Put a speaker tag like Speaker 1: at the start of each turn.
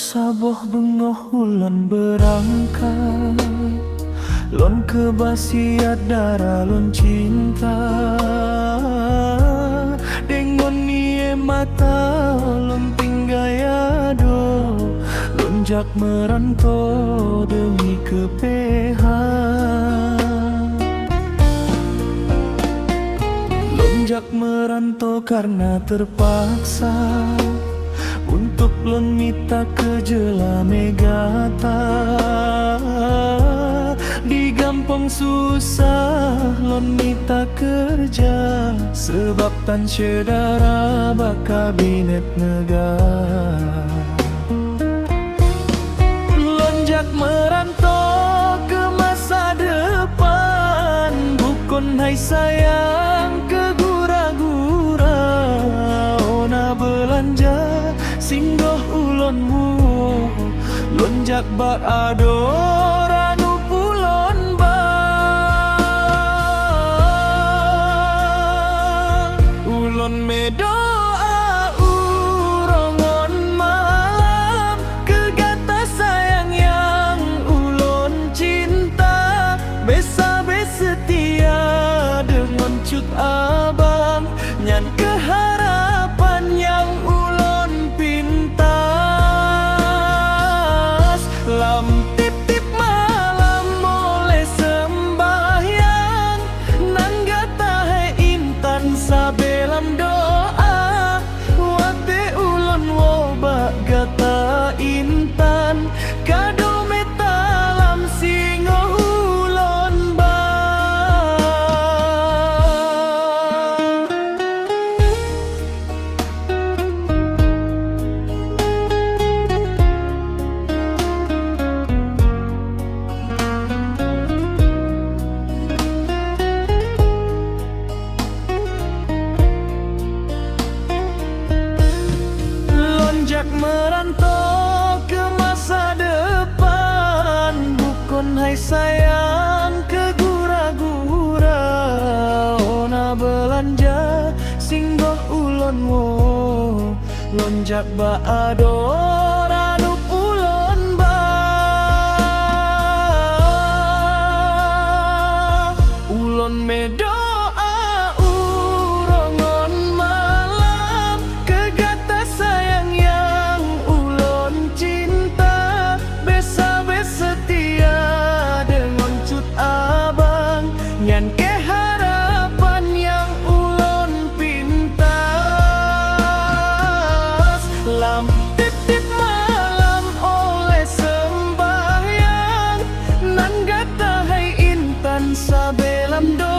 Speaker 1: Saboh bengoh ulun berangkat, lon kebasiat darah lon cinta. Dengon nie mata lon tinggayado, lonjak merantau demi kepehan. Lonjak merantau karena terpaksa, untuk lon mita kejela megata. Di gampang susah lon mita kerja, sebab tan saudara bakabinet negara. Lonjak merantau ke masa depan, bukan hai sayang ke gura-gura. Ona belanja singgoh ulonmu, lonjak bak adoranu pulon bang. Ulon medoa urongon malam, kegata sayang yang ulon cinta. Besa-bes setia dengan cut abang, nyan keharapan yang tip-tip malam boleh sembahyang, nanggata hai intan sabelam doa. Wate ulon wobak gata intan, kado metalam singo ulon merantau ke masa depan, bukan hai sayang ke gura-gura. Ona belanja singgoh ulon wo, lonjak ba adoranu pulon ba. Ulon medoa urongon malam, kegata sayang yang ulon cinta. Besa-bes setia dengan cut abang, nyan keharapan yang ulon pintas. Lam tip-tip malam oleh sembahyang, nan gata hai intan sabelam do.